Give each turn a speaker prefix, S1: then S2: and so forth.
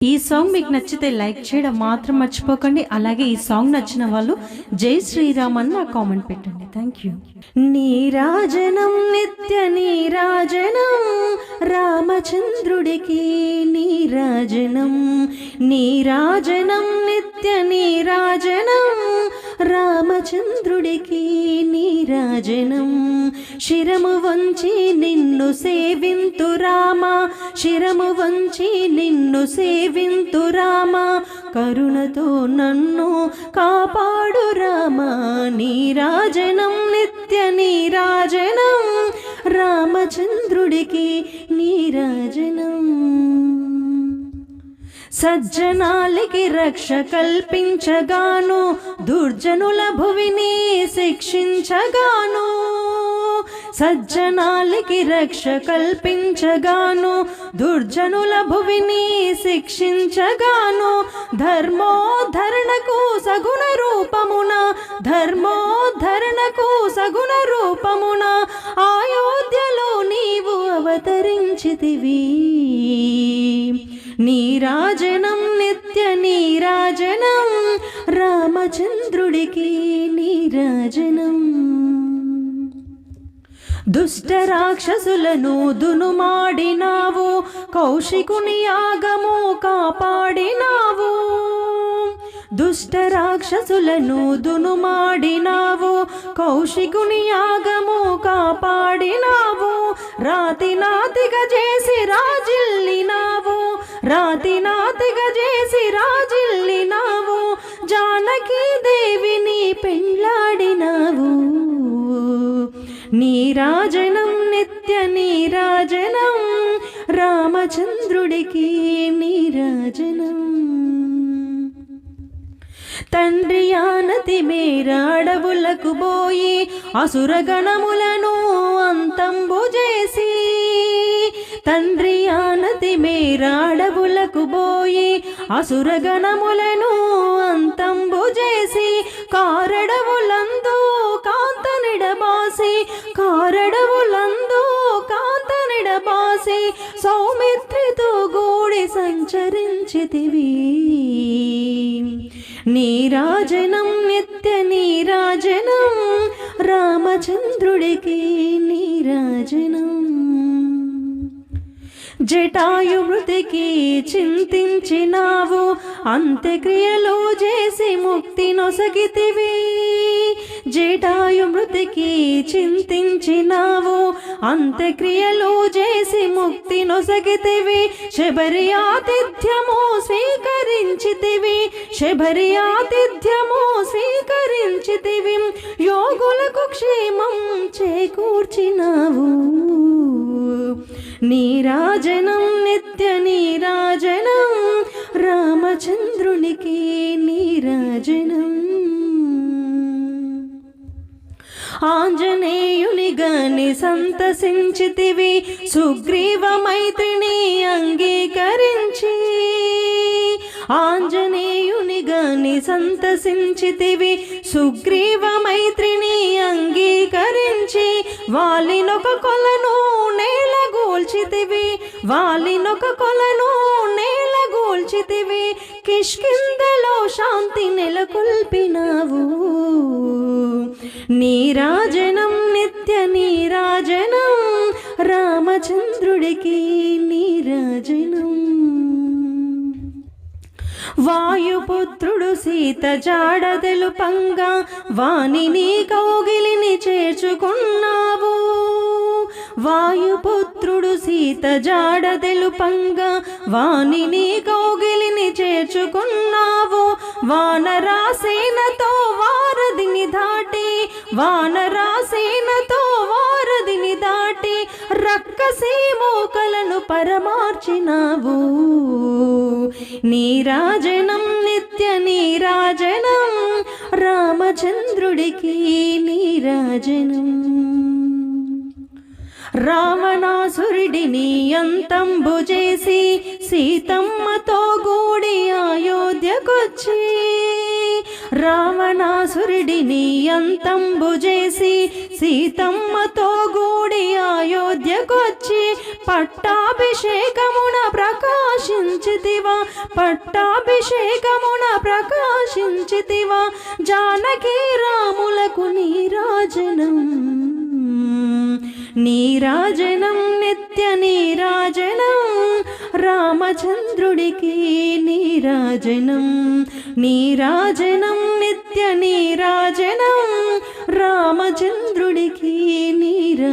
S1: ఈ సాంగ్ మీకు నచ్చితే లైక్ చేయడం మాత్రం మర్చిపోకండి. అలాగే ఈ సాంగ్ నచ్చిన వాళ్ళు జై శ్రీరామ్ అని నా కామెంట్ పెట్టండి. Thank you. నీరాజనం నిత్య నీరాజనం రామచంద్రుడికి నీరాజనం, నీరాజనం నిత్య నీరాజనం రామచంద్రుడికి నీరాజనం. శిరము వంచి నిన్ను సేవింతు రామ, శిరము వంచి నిన్ను సేవింతు రామ, కరుణతో నన్ను కాపాడు రామ. నీరాజనం నిత్య నీరాజనం రామచంద్రుడికి నీరాజనం. సజ్జనాలికి రక్ష కల్పించగాను, దుర్జనుల భువిని శిక్షించగాను. సజ్జనాలికి రక్ష కల్పించగాను, దుర్జనుల భువిని శిక్షించగాను. ధర్మోద్ధరణకు సగుణ రూపమున, ధర్మోద్ధరణకు సగుణ రూపమున అయోధ్యలో నీవు అవతరించితివి. నీరాజనం నిత్య నీరాజనం రామచంద్రుడికి నీరాజనం. దుష్ట రాక్షసులను దునుమాడినావు, కౌశికుని యాగము కాపాడినావు. దుష్ట రాక్షసులను దునుమాడినావు, కౌశికుని యాగము కాపాడినావు. రాతి నాతిగా చేసి రాజిల్లినావు, రాతి నాతిగా చేసి రాజిల్లినావు. జానకి దేవిని పెళ్ళాడినావు. నీరాజనం నిత్య నీరాజనం రామచంద్రుడికి నీరాజనం. తండ్రి ఆనతి మేర అడవులకు పోయి అసురగణములను అంతంబు చేసి, తండ్రి ఆనతి మేర అడవులకు పోయి అసురగణములను అంతంబు చేసి, కారడవులందు కాంతనిడబాసి, కారడవులందు కాంతనిడబాసి, సౌమిత్రితో గూడి సంచరించితివి. నీరాజనం నిత్య నీరాజనం రామచంద్రుడికి నీరాజనం. జటాయుమృతికి చింతించినావు, అంత్యక్రియలు చేసి ముక్తి నొసగితివి. జటాయుమృతికి చింతించినావు, అంత్యక్రియలు చేసి ముక్తి నొసగితివి. శబరి ఆతిథ్యము స్వీకరించితివి, శబరి ఆతిథ్యము స్వీకరించితివి. యోగులకు క్షేమం చేకూర్చినావు. నీరాజనం నిత్య నీరాజనం రామచంద్రునికి నీరాజనం. ఆంజనేయుని గని సంతసించితివి, సుగ్రీవ మైత్రిని అంగీకరించి. ఆంజనేయుని గని సంతసించితివి, సుగ్రీవ మైత్రిని అంగీకరించి. వాలినొక కొలను నేలగూల్చితివి, వాలినొక కొలను నేలగూల్చితివి. కిష్కింధలో శాంతి నెలకొల్పినావు. నీరాజనం నిత్య నీరాజనం రామచంద్రుడికి నీరాజనం. వాయుపుత్రుడు సీత జాడ తెలుపంగా, వానిని కౌగిలిని చేర్చుకున్నావు. వాయుపుత్రుడు సీత జాడ తెలుపంగా, వానిని కౌగిలిని చేర్చుకున్నావు. వానరాసేనతో వారధిని దాటి, వానరాసేనతో వారధిని దాటి, రక్కసి మోకలను పరమార్చినావు. నీరాజనం నిత్య నీరాజనం రామచంద్రుడికి నీరాజనం. రావణాసురుడిని అంతంబు చేసి, సీతమ్మతో గూడి అయోధ్యకొచ్చి. రావణాసురుడిని అంతంబు చేసి, సీతమ్మతో గూడి అయోధ్యకొచ్చి పట్టాభిషేకమున ప్రకాశించితివా, పట్టాభిషేకమున ప్రకాశించితివా. జానకి రాములకు నీరాజనం, నీరాజనం నిత్య నీరాజనం, రామచంద్రుడికి నీరాజనం, నీరాజనం నిత్య నీరాజనం, రామచంద్రుడికి నీరాజనం.